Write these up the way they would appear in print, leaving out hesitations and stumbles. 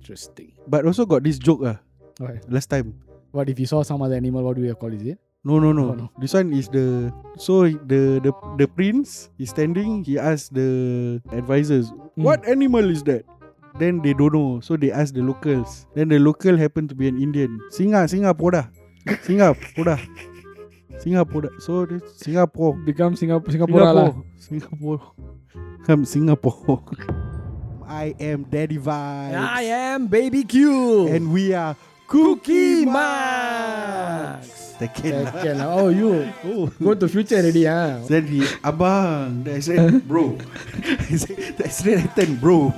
Interesting. But also got this joke Okay. last time. What if you saw some other animal? What do you call it? Is it? No. Oh, no. This one is the prince is standing. He asked the advisors, "What animal is that?" Then they don't know, so they ask the locals. Then the local happen to be an Indian. Singapore. So this Singapore. Become Singapore lah. Come Singapore. I am Daddy Vibes. I am Baby Q. And we are Cookie Max. Tekken lah. Oh, you go to future already, Then he, abang. I said, bro. I said, that's Nathan, bro.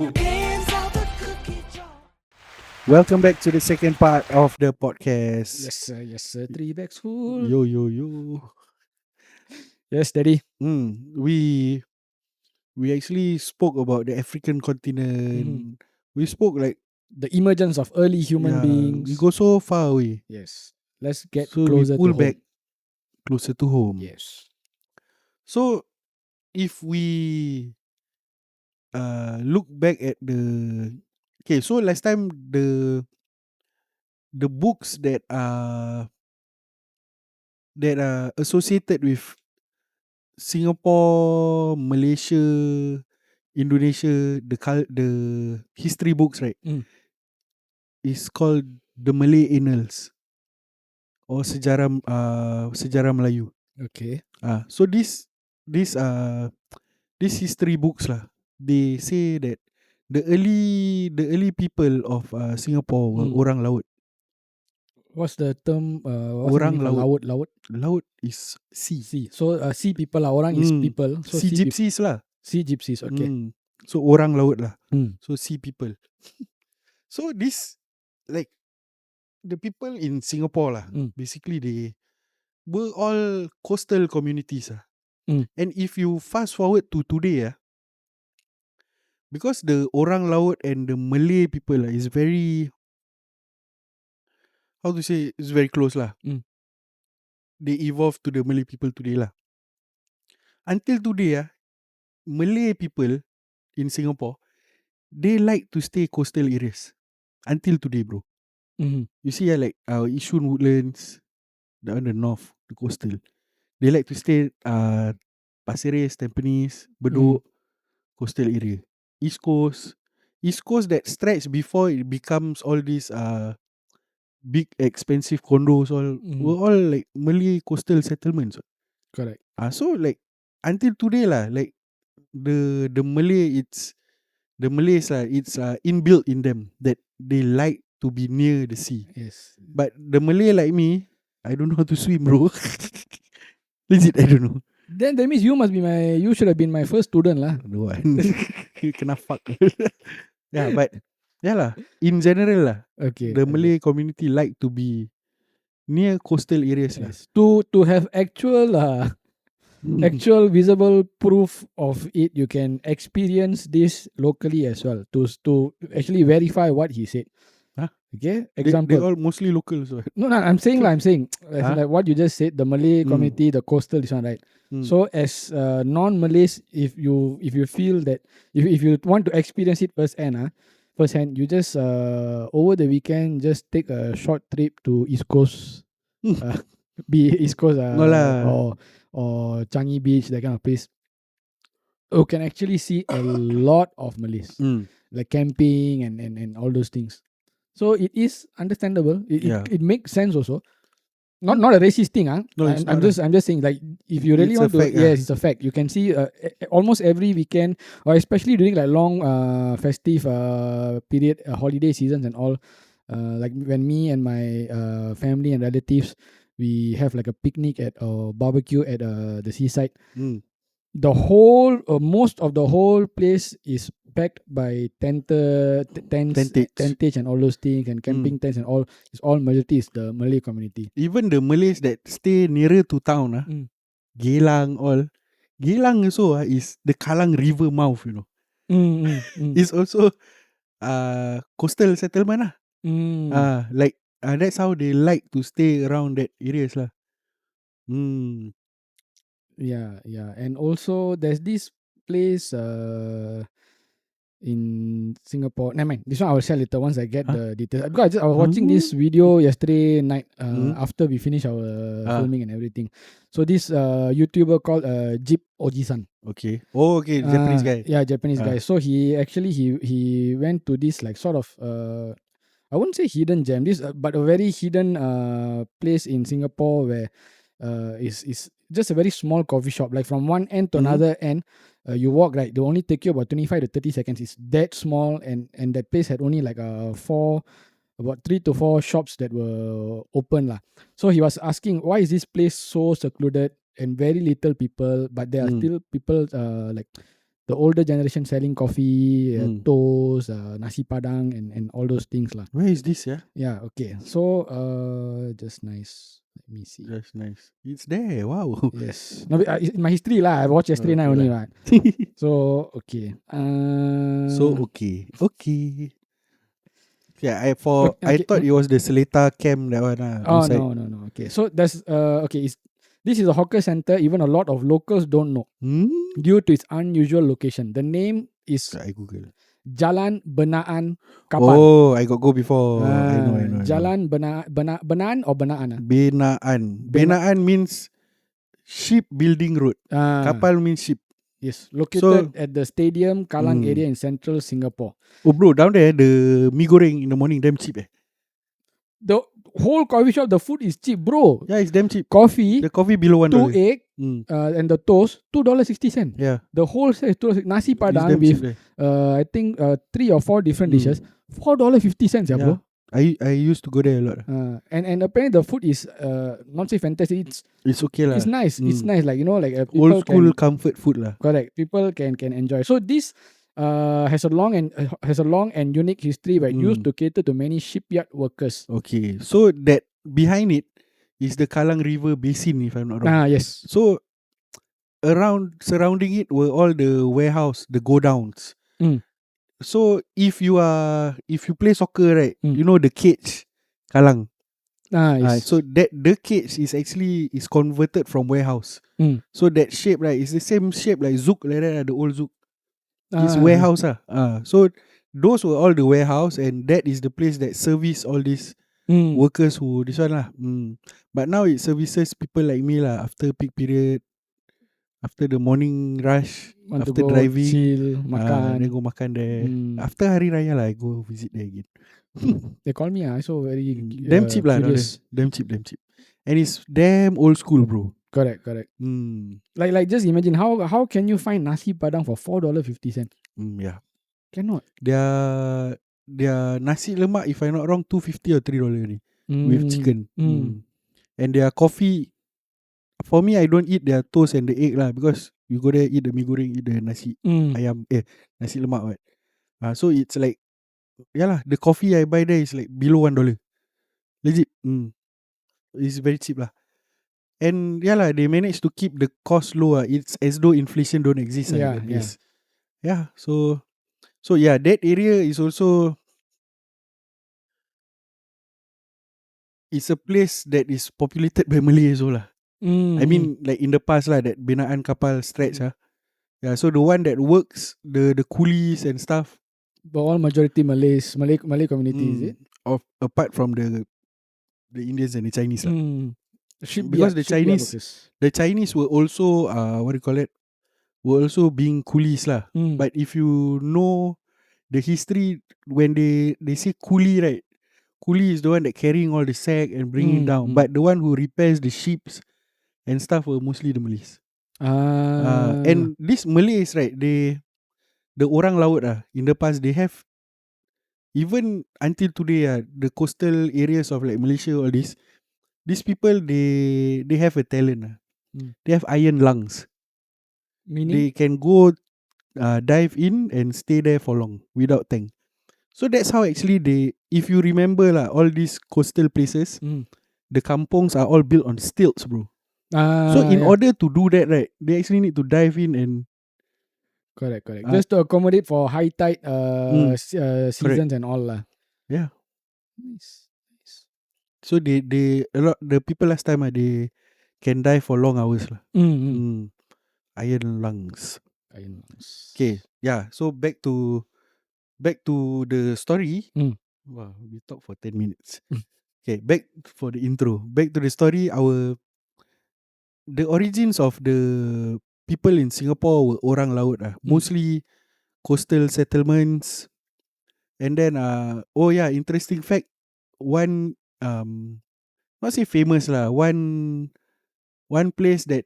Welcome back to the second part of the podcast. Yes sir. 3 bags full. Yo. Yes, Daddy. We actually spoke about the African continent. We spoke like the emergence of early human beings. We go so far away. Yes. Let's get So closer we pull to home. back closer to home. Yes. So if we look back at so last time the books that are associated with Singapore, Malaysia, Indonesia, the history books, right? Is called the Malay Annals or sejarah Melayu. Okay. So these history books lah, they say that the early people of Singapore were Orang Laut. What's the term? Orang Laut. Laut. Laut is sea. Sea. So sea people lah. Orang is people. So sea gypsies lah. Sea gypsies. Okay. So Orang Laut lah. So sea people. So this like the people in Singapore lah. Basically they were all coastal communities lah. And if you fast forward to today because the Orang Laut and the Malay people is very, how to say, it's very close lah. They evolved to the Malay people today lah. Until today Malay people in Singapore, they like to stay coastal areas. Until today, bro. You see like Yishun Woodlands, the north, the coastal. They like to stay Pasir Ris, Tampines, Bedok, coastal area. East Coast that stretch before it becomes all these big expensive condos all were all like Malay coastal settlements. Correct. So like until today lah, like the Malays lah, it's inbuilt in them that they like to be near the sea. Yes. But the Malay like me, I don't know how to swim, bro. Legit, I don't know. Then that means you should have been my first student lah. No, you kena fuck. Yeah, but yeah lah. In general lah, Okay. the Malay community like to be near coastal areas lah. Yes. To have actual visible proof of it, you can experience this locally as well. To actually verify what he said. Okay. Example. They all mostly locals. Right? No, I'm saying like what you just said. The Malay community, the coastal, this one, right? So as non-Malays, if you feel that if you want to experience it firsthand, you just over the weekend just take a short trip to East Coast, East Coast or Changi Beach, that kind of place. You can actually see a lot of Malays, like camping and all those things. So it is understandable. It makes sense also. Not a racist thing, No, I'm just saying, like, if you really want to, yes, it's a fact. You can see almost every weekend, or especially during like long festive period, holiday seasons and all. Like when me and my family and relatives, we have like a picnic at barbecue at the seaside. The whole, most of the whole place is packed by tentage and all those things, and camping tents and all. It's all majority is the Malay community. Even the Malays that stay nearer to town, Geylang all. Geylang also is the Kallang River mouth, you know. It's also coastal settlement like that's how they like to stay around that areas lah. Yeah, and also there's this place in Singapore. Never mind. This one I will share later once I get the details. Because I was watching this video yesterday night after we finish our filming and everything. So this YouTuber called Jeep Ojisan. Okay. Oh, okay. Japanese guy. Yeah, Japanese guy. So he actually he went to this like sort of I wouldn't say hidden gem. This but a very hidden place in Singapore where is just a very small coffee shop. Like from one end to another end, you walk right. They only take you about 25 to 30 seconds. It's that small, and that place had only like about 3 to 4 shops that were open lah. So he was asking, why is this place so secluded and very little people, but there are still people like the older generation selling coffee, toast, nasi padang, and all those things lah. Where is this? Yeah. Okay. So just nice. Let me see. That's nice. It's there. Wow. Yes. No, it's my history lah. I watched yesterday night only right. So okay. Okay. Yeah, I thought it was the Seletar camp that one. Oh no. Okay. So that's okay. This is a hawker center. Even a lot of locals don't know due to its unusual location. The name is I Google. Jalan Benaan Kapal. Oh, I got go before. I know. Jalan Benaan or Benaan? Benaan means shipbuilding road. Kapal means ship. Yes, located at the Stadium Kallang area in central Singapore. Oh bro, down there the mee goreng in the morning damn cheap. The whole coffee shop, the food is cheap, bro. Yeah, it's damn cheap. The coffee below $1. 2 egg and the toast $2.60. Yeah. The whole set is $2. Nasi padang with I think 3 or 4 different dishes. $4.50, yeah, bro. I used to go there a lot. And apparently the food is not say fantastic. It's okay lah. It's nice. It's nice, like like old school comfort food lah. Correct. People can enjoy. So this has a long and unique history where it used to cater to many shipyard workers. Okay, so that behind it is the Kallang River Basin, if I'm not wrong. Yes. So surrounding it were all the warehouse, the godowns. So if you play soccer, right, you know the cage, Kallang. Yes. So that the cage is converted from warehouse. So that shape, right, is the same shape like Zouk, like that, the old Zouk. It's warehouse. So those were all the warehouse, and that is the place that service all these workers who this one lah. But now it services people like me lah after peak period, after the morning rush, after driving, chill, makan. then go makan there. After Hari Raya lah, I go visit there again. They call me so very damn cheap lah. Damn cheap. And it's damn old school, bro. Correct. Like just imagine how can you find nasi padang for $4.50? Yeah. Cannot. Their nasi lemak, if I'm not wrong, $2.50 or $3 with chicken. And their coffee, for me, I don't eat their toast and the egg lah, because you go there, eat the mee goreng, eat the nasi ayam, nasi lemak, right? So it's like, the coffee I buy there is like below $1. Legit. It's very cheap lah. And they managed to keep the cost low. It's as though inflation don't exist. So that area is also, it's a place that is populated by Malay as well lah. I mean, like in the past lah, that Benaan Kapal stretch so the one that works, the coolies and stuff, but all majority Malays, Malay community, is it? Apart from the Indians and the Chinese lah. Because the Chinese were also were also being coolies lah. But if you know the history, when they say coolie, right, coolie is the one that carrying all the sack and bringing it down, but the one who repairs the ships and stuff were mostly the Malays. And these Malays, right, the Orang Laut in the past, they have, even until today the coastal areas of like Malaysia, all these people, they have a talent. They have iron lungs. Meaning? They can go dive in and stay there for long without tank. So that's how actually if you remember all these coastal places, the kampongs are all built on stilts, bro. So in order to do that, right, they actually need to dive in and correct. Just to accommodate for high tide seasons correct. And all lah. Yeah. Nice. So they a lot, the people last time they can dive for long hours lah. Iron lungs. Okay, so back to back to the story. Mm. Wow, we talked for 10 minutes. Okay, back for the intro. Back to the story. The origins of the people in Singapore were Orang Laut. Mostly coastal settlements. And then, oh yeah, interesting fact. One, not say famous lah. One place that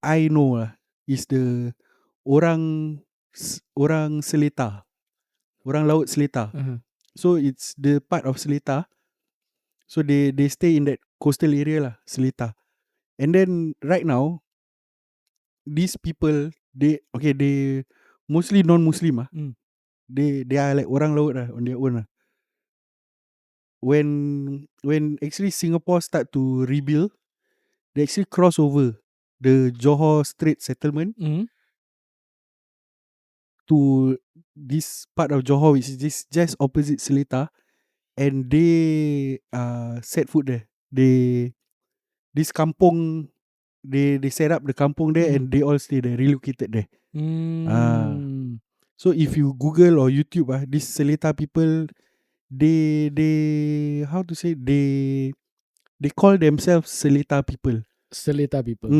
I know lah is the Orang Orang Seletar. Orang Laut Seletar. So it's the part of Seletar. So they stay in that coastal area lah, Seletar. And then right now, these people they mostly non-Muslim They are like Orang Laut on their own When actually Singapore start to rebuild, they actually cross over the Johor Strait settlement to this part of Johor, which is just opposite Seletar, and they set foot there. This kampung, they set up the kampung there, and they all stay there, relocated there. So if you Google or YouTube this Seletar people, they how to say, they call themselves Seletar people. Seletar people.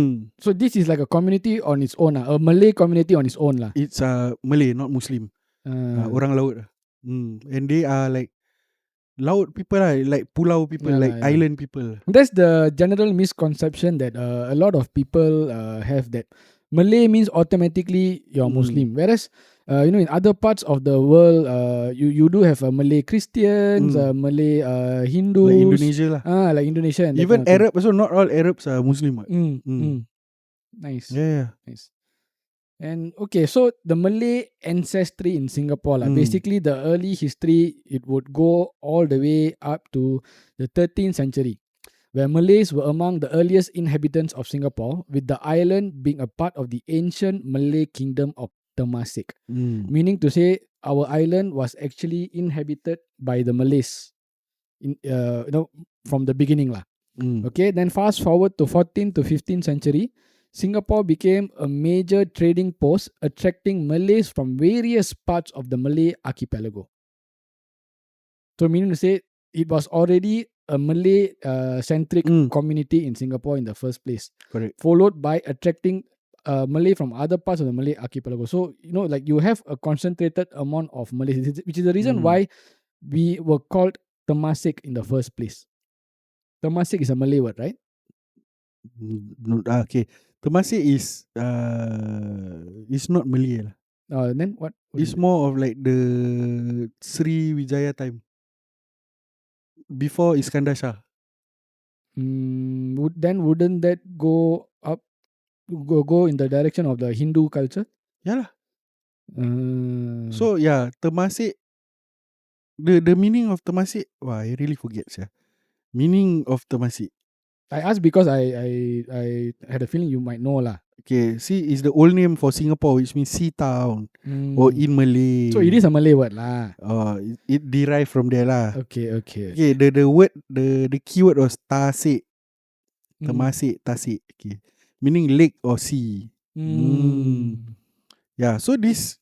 So this is like a community on its own, a Malay community on its own lah. It's Malay, not Muslim. Orang Laut. And they are like Laut people like pulau people, like island people. That's the general misconception that a lot of people have, that Malay means automatically you're Muslim. Whereas in other parts of the world, you do have Malay Christians, Malay Hindus, like Indonesia lah. Like Indonesia, and even Arab also. Not all Arabs are Muslim. Nice. Yeah. Nice. And okay, so the Malay ancestry in Singapore, basically the early history, it would go all the way up to the 13th century, where Malays were among the earliest inhabitants of Singapore, with the island being a part of the ancient Malay kingdom of Temasek. Meaning to say, our island was actually inhabited by the Malays, from the beginning lah. Okay, then fast forward to 14th to 15th century, Singapore became a major trading post, attracting Malays from various parts of the Malay archipelago. So meaning to say, it was already a Malay centric community in Singapore in the first place. Correct. Followed by attracting Malay from other parts of the Malay archipelago. So, like you have a concentrated amount of Malays, which is the reason why we were called Temasek in the first place. Temasek is a Malay word, right? Okay. Temasek is not Malay lah. Then what? It's more of like the Sri Wijaya time, before Iskandar Shah. Wouldn't that go up, go in the direction of the Hindu culture? Yeah lah. So yeah, Temasek, the meaning of Temasek, I really forget meaning of Temasek. I asked because I had a feeling you might know lah. Okay, see, it's the old name for Singapore, which means sea town, or in Malay. So it is a Malay word lah. It derived from there lah. Okay. The word, the keyword was Tasik. Temasek, Tasik. Okay, meaning lake or sea. Yeah, so this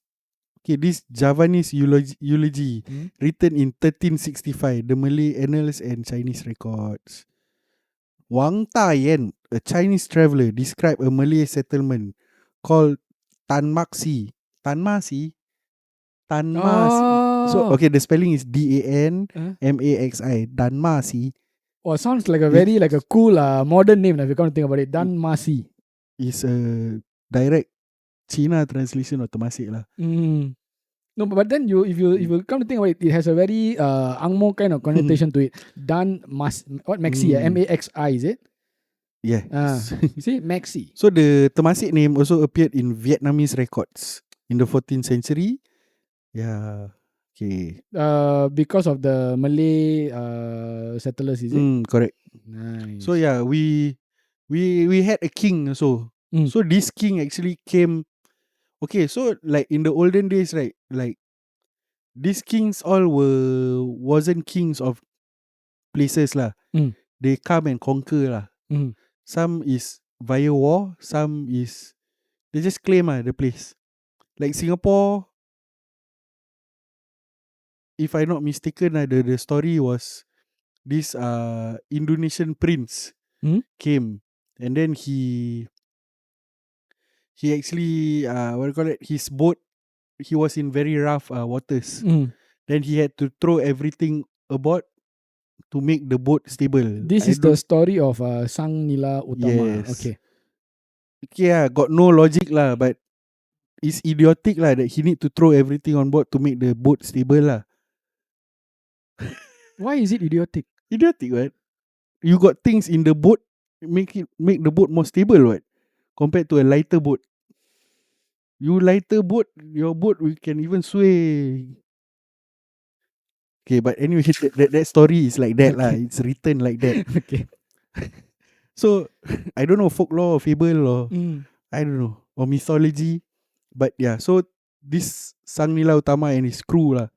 Javanese eulogy written in 1365, the Malay Annals and Chinese records. Wang Tayan, a Chinese traveller, described a Malay settlement called Tanmaksi. So okay, the spelling is DANMAXI. Tanmasi. Oh, sounds like a very like a cool modern name if you come to think about it. Tanmasi is a direct China translation of Temasek lah. No, but then if you come to think about it, it has a very Angmo kind of connotation to it. Maxi, MAXI, is it? Yeah. See, Maxi. So the Temasek name also appeared in Vietnamese records in the 14th century. Yeah. Okay. Because of the Malay settlers, is it? Correct. Nice. So yeah, we had a king also. So this king actually came. Okay, so like in the olden days, right? Like these kings all wasn't kings of places lah. They come and conquer lah. Some is via war, some is they just claim the place. Like Singapore, if I'm not mistaken, the story was this Indonesian prince came, and then he actually what do you call it? His boat, he was in very rough waters. Then he had to throw everything aboard to make the boat stable. This is the story of Sang Nila Utama. Yes. Okay. Okay, got no logic lah, but it's idiotic lah that he need to throw everything on board to make the boat stable lah. Why is it idiotic? Idiotic, right? You got things in the boat, make the boat more stable, right? Compared to a lighter boat. You lighter boat, your boat we can even sway. Okay, but anyway, that story is like that lah. It's written like that. Okay. So I don't know, folklore or fable or I don't know, or mythology, but yeah. So this Sang Nila Utama and his crew lah,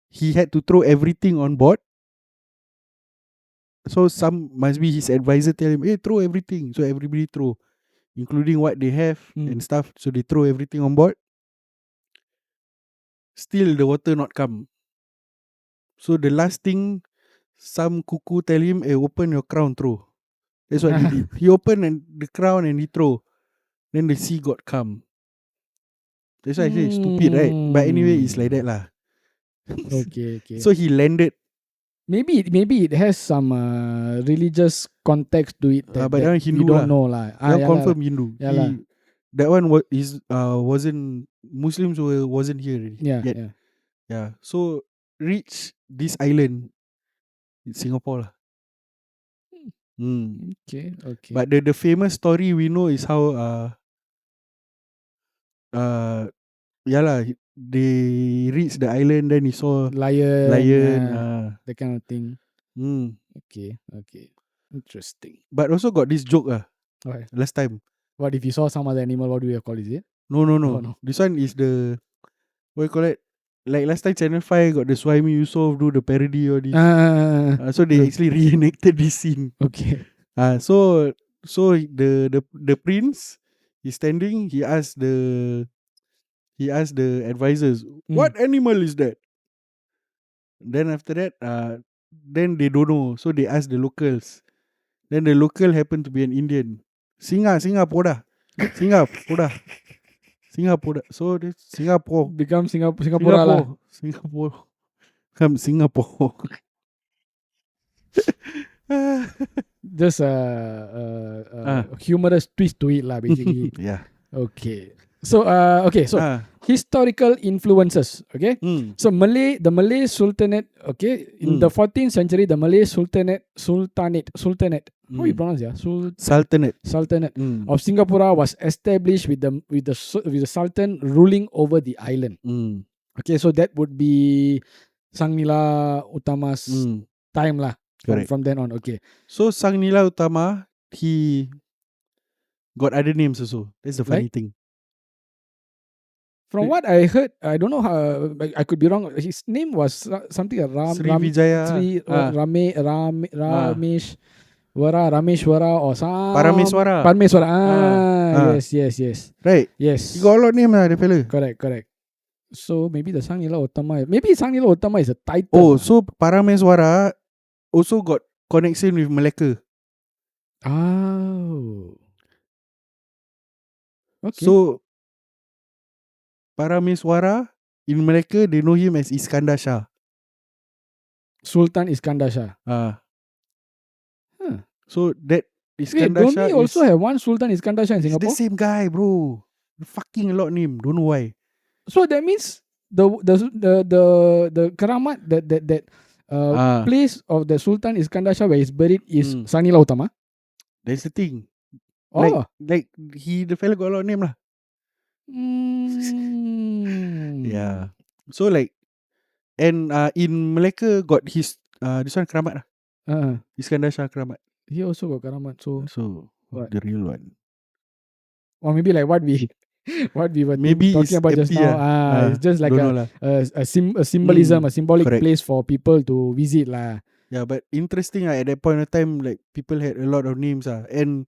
he had to throw everything on board. So some must be his advisor tell him, hey, throw everything. So everybody throw, including what they have and stuff. So they throw everything on board. Still the water not come. So the last thing, some cuckoo tell him, hey, open your crown, throw. That's what he did. He opened the crown and he throw. Then the sea got calm. That's why I say stupid, right? But anyway, it's like that lah. Okay. So he landed. Maybe it has some religious context to it that, but that one Hindu we don't lah. know lah. That confirm Hindu. Yeah, that one wasn't Muslims wasn't here already. Yeah. So reach this island in Singapore lah. Okay. But the famous story we know is how they reached the island, then he saw lion that kind of thing. Okay. Interesting. But also got this joke Okay. last time. What if you saw some other animal? What do you call it? Is it? No. This one is the, what you call it? Like last time Channel 5 got the Swami Yusof do the parody or this. So they actually reenacted this scene. Okay. So the prince is standing. He asked the advisors, what animal is that? Then after that, then they don't know. So they ask the locals. Then the local happened to be an Indian. Singapore. So this Singapore become Singapore lah. Come Singapore. Just a humorous twist to it lah, basically. Yeah. Okay. So historical influences. Okay. So the Malay Sultanate. Okay, in the 14th century, the Malay Sultanate. How you pronounce it? Sultanate of Singapore was established with the Sultan ruling over the island. Okay, so that would be Sang Nila Utama's time lah. From then on. Okay. So Sang Nila Utama, he got other names also. That's the funny thing. From what I heard, I don't know how, I could be wrong. His name was something Rameshwara or some Parameswara. Yes. Right. Yes. He got a lot of name the fella. Correct. So maybe the Sang Nila Utama. Maybe Sang Nila Utama is a title. Oh, so Parameswara also got connection with Malacca. Oh. Okay. So Parameswara in Malacca, they know him as Iskandar Shah. Sultan Iskandar Shah. So that Iskandar Shah don't we also have one Sultan Iskandar Shah in Singapore? It's the same guy, bro. Fucking a lot of name. Don't know why. So that means the keramat that place of the Sultan Iskandar Shah where he's buried is Sang Nila Utama. That's the thing. Oh. Like the fella got a lot of name lah. Yeah. So like, and in Malacca got his this one keramat lah. Iskandar Shah keramat. He also got keramat. So what? The real one. Or maybe like what we were talking about just now. It's just like a symbolism, a symbolic place for people to visit lah. Yeah, but interesting at that point of time, like people had a lot of names and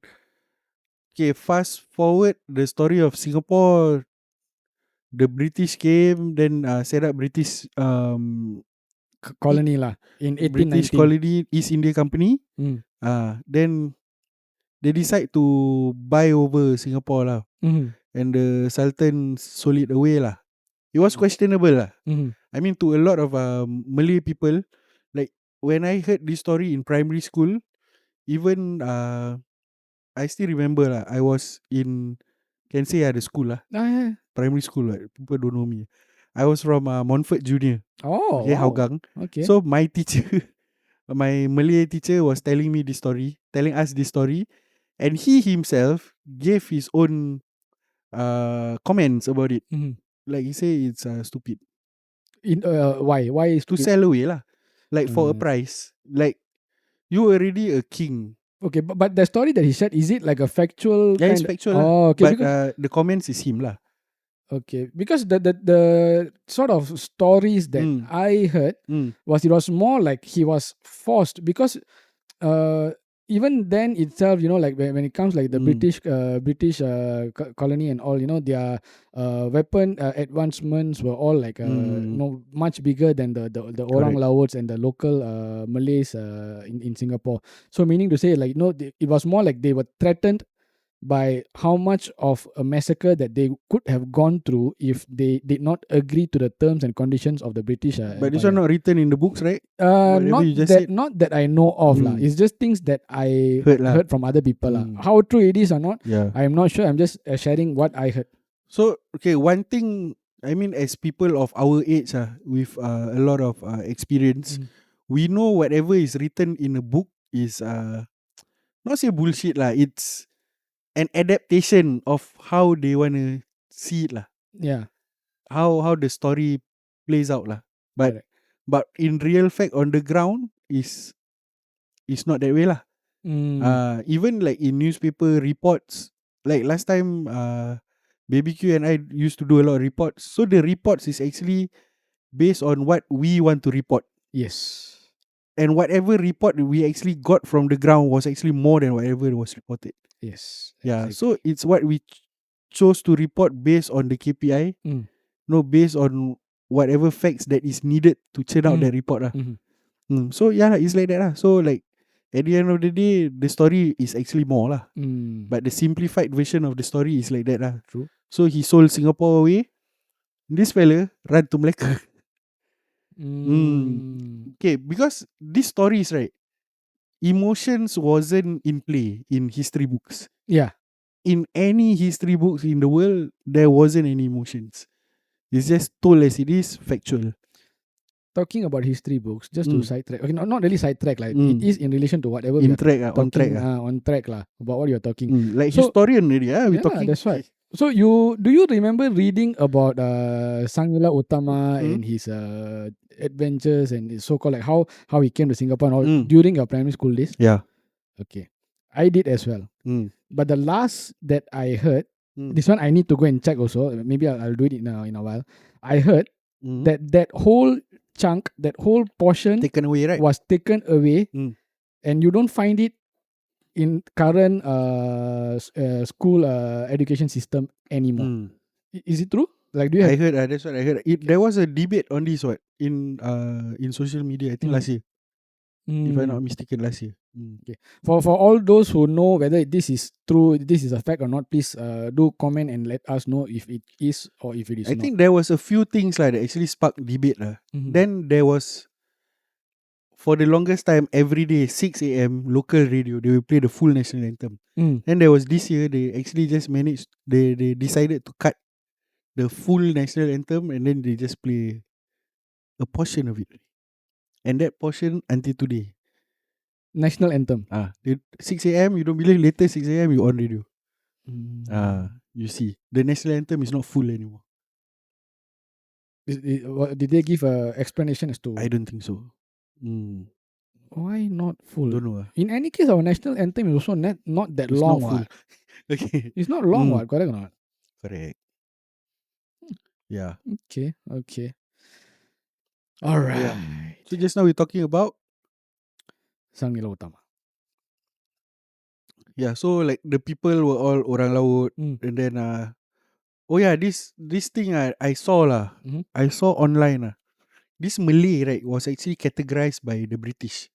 okay, fast forward the story of Singapore. the British came, then set up British colony lah in British 1819. colony East India Company. Then they decide to buy over Singapore lah, and the Sultan sold it away lah. It was questionable lah. I mean, to a lot of Malay people, like when I heard this story in primary school, even I still remember lah. I was in, can say the school lah, primary school. Right? People don't know me. I was from Montfort Junior. Oh, okay, wow. Hougang. Okay. So my teacher, my Malay teacher, was telling us this story, and he himself gave his own comments about it. Like he say it's stupid. Why? Why is To sell away lah, like for a price. Like you already a king. Okay, but the story that he said, is it like a factual? Yeah, it's factual. Oh, okay. But the comments is him lah. Okay, because the sort of stories that I heard was, it was more like he was forced, because even then itself, like when it comes like the British colony and all, their weapon advancements were all like much bigger than the Orang Lauts and the local Malays in Singapore. So meaning to say, like, it was more like they were threatened by how much of a massacre that they could have gone through if they did not agree to the terms and conditions of the British But this one not written in the books, right? Not that I know of lah. It's just things that I heard from other people lah. How true it is or not, I am not sure. I'm just sharing what I heard. So okay, one thing, I mean, as people of our age with a lot of experience, we know whatever is written in a book is not say bullshit lah. It's an adaptation of how they wanna see it lah. Yeah. How the story plays out lah. But in real fact on the ground is not that way lah. Even like in newspaper reports, like last time BBQ and I used to do a lot of reports. So the reports is actually based on what we want to report. Yes. And whatever report we actually got from the ground was actually more than whatever was reported. Yes. Yeah. Exactly. So it's what we chose to report based on the KPI, no based on whatever facts that is needed to churn out that report lah. So yeah, it's like that lah. So like at the end of the day, the story is actually more lah. But the simplified version of the story is like that lah. True. So he sold Singapore away. This fella ran to Malacca. Okay, because these stories, right, emotions wasn't in play in history books. Yeah. In any history books in the world, there wasn't any emotions. It's just told as it is, factual. Talking about history books, just to sidetrack. Okay, not really sidetrack, like it is in relation to whatever on track lah, about what you're talking. Like so, historian already, we talking. That's right. So do you remember reading about Sang-Nila Utama and his adventures and his so-called, like how he came to Singapore and all during your primary school days? Yeah. Okay. I did as well. But the last that I heard, this one I need to go and check also. Maybe I'll do it in a while. I heard that whole chunk, that whole portion taken away, right? Was taken away, and you don't find it in current school education system anymore. Is it true? Like, do you have? I heard that's what I heard. There was a debate on this in social media. I think last year, if I'm not mistaken, last year. Okay. For all those who know whether this is true, this is a fact or not, please do comment and let us know if it is or if it is not. I think there was a few things that actually sparked debate Then there was, for the longest time, every day 6 a.m. local radio, they will play the full national anthem. Then there was this year, they actually just managed, they decided to cut the full national anthem, and then they just play a portion of it, and that portion until today. National anthem. 6 a.m. you don't believe, later 6 a.m. you on radio. You see, the national anthem is not full anymore. Did they give a explanation as to? I don't think so. Why not full? Don't know. In any case, our national anthem is also not that long. Not full. Okay. It's not long, correct or not? Correct. Yeah. Okay. All right. Yeah. So just now we're talking about Sang-Nila Utama. Yeah, so like the people were all Orang Laut, and then Oh yeah, this thing I saw lah. I saw online lah. This Malay, right, was actually categorized by the British.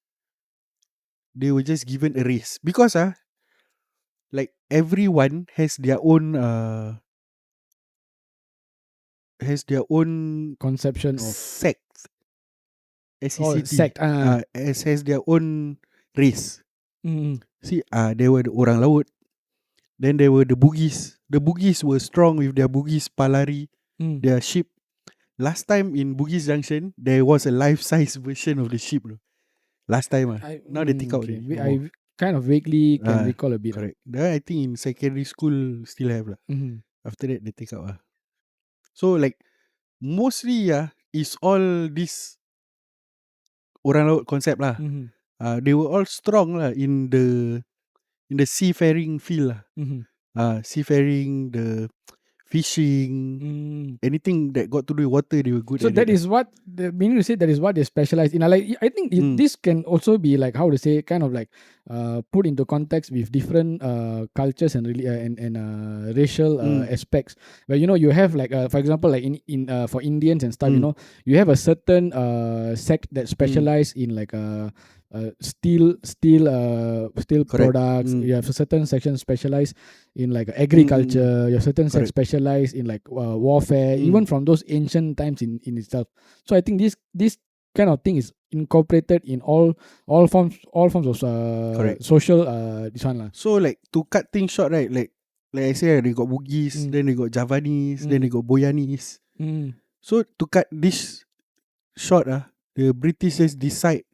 They were just given a race because like everyone has their own conception of sect. SECT. sect. Has their own race. Mm. See, there were the Orang Laut. Then there were the Bugis. The Bugis were strong with their Bugis Palari, their ship. Last time in Bugis Junction, there was a life-size version of the ship. Last time, now they take out okay. already. I kind of vaguely can recall a bit. Correct. That I think in secondary school still have lah. After that they take out. So like mostly is all this Orang Laut concept lah. They were all strong lah in the seafaring field lah. Seafaring, the fishing, anything that got to do with water, they were good. So at that it. is what the meaning to say. That is what they specialize in. Like I think this can also be like how to say, kind of like put into context with different cultures and racial aspects. Where you have like for example like in for Indians and stuff, you have a certain sect that specialize in like steel products. You have a certain section specialized in like agriculture. You have certain section specialized in like warfare, even from those ancient times in itself. So I think this kind of thing is incorporated in all forms of social this one lah. So like to cut things short, right? Like I said, they got Bugis, then they got Javanese, then they got Boyanese. So to cut this short, the British just decide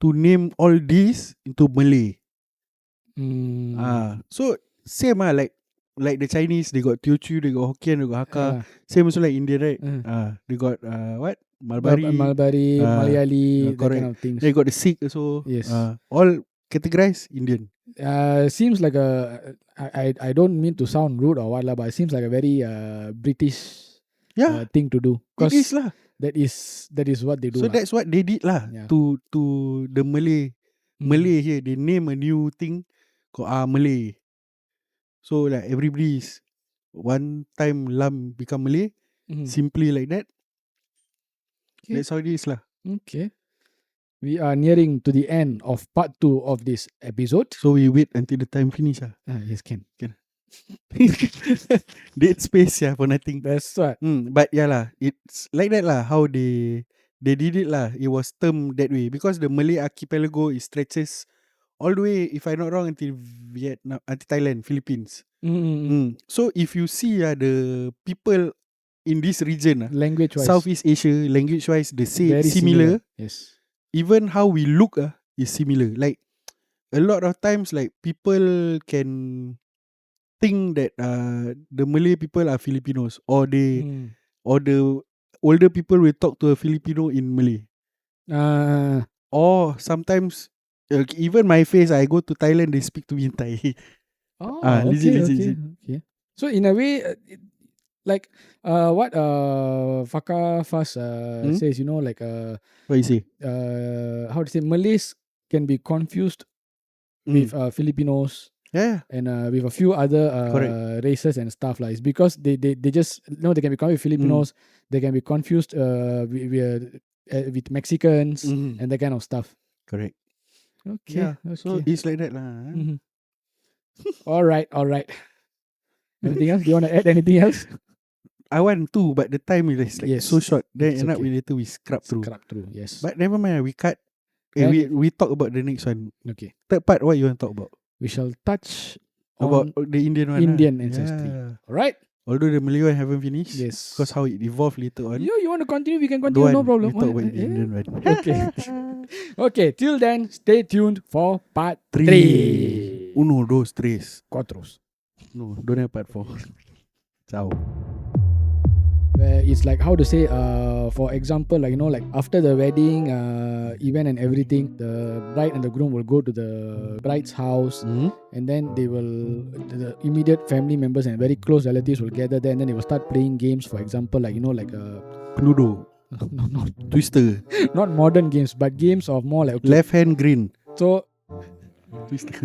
to name all these into Malay. So same like the Chinese, they got Teochew, they got Hokkien, they got Hakka. Same also like Indian, right? They got what? Malbari, Malayali, that correct. kind of things. They got the Sikh also. Yes. All categorized Indian. Seems like I don't mean to sound rude or what lah, but it seems like a very British thing to do. It is lah. That is what they do. So that's what they did lah. To the Malay here, they name a new thing called Malay. So like everybody is one time Lam become Malay, simply like that. Okay. That's how it is lah. Okay. We are nearing to the end of part 2 of this episode. So we wait until the time finish lah. Yes, can. Dead space for nothing. That's what. But yeah lah, it's like that lah. How they did it lah. It was termed that way because the Malay archipelago stretches all the way, if I'm not wrong, until Vietnam, until Thailand, Philippines. So if you see the people in this region, language-wise, Southeast Asia, language-wise, they say very similar. Yes. Even how we look is similar. Like a lot of times, like people can think that the Malay people are Filipinos, or the older people will talk to a Filipino in Malay. Or sometimes even my face, I go to Thailand, they speak to me in Thai. Okay. So in a way, like what Faka Fas says, like what you say? How to say, Malays can be confused with Filipinos. Yeah. And with a few other races and stuff like. It's because they just they can be confused with Filipinos. They can be confused with Mexicans and that kind of stuff. Correct. Okay. Yeah. So it's like that lah. All right. Anything else? Do you want to add anything else? I want to, but the time is like so short. Then end up later we scrap through. Yes. But never mind, we cut. We talk about the next one. Okay. Third part, what you want to talk about? We shall touch about the Indian one. Indian ancestry. Yeah. All right. Although the Malay one haven't finished. Yes. Because how it evolved later on. You want to continue? We can continue. No problem. We talk about the Indian one. Okay. Okay. Till then, stay tuned for part 3. 1, 2, 3. 4. No, don't have part 4. Ciao. Where it's like, how to say, for example, like like after the wedding event and everything, the bride and the groom will go to the bride's house, and then the immediate family members and very close relatives will gather there, and then they will start playing games. For example, like like Cluedo. No, Twister. Not modern games, but games of more like left hand green. So Twister.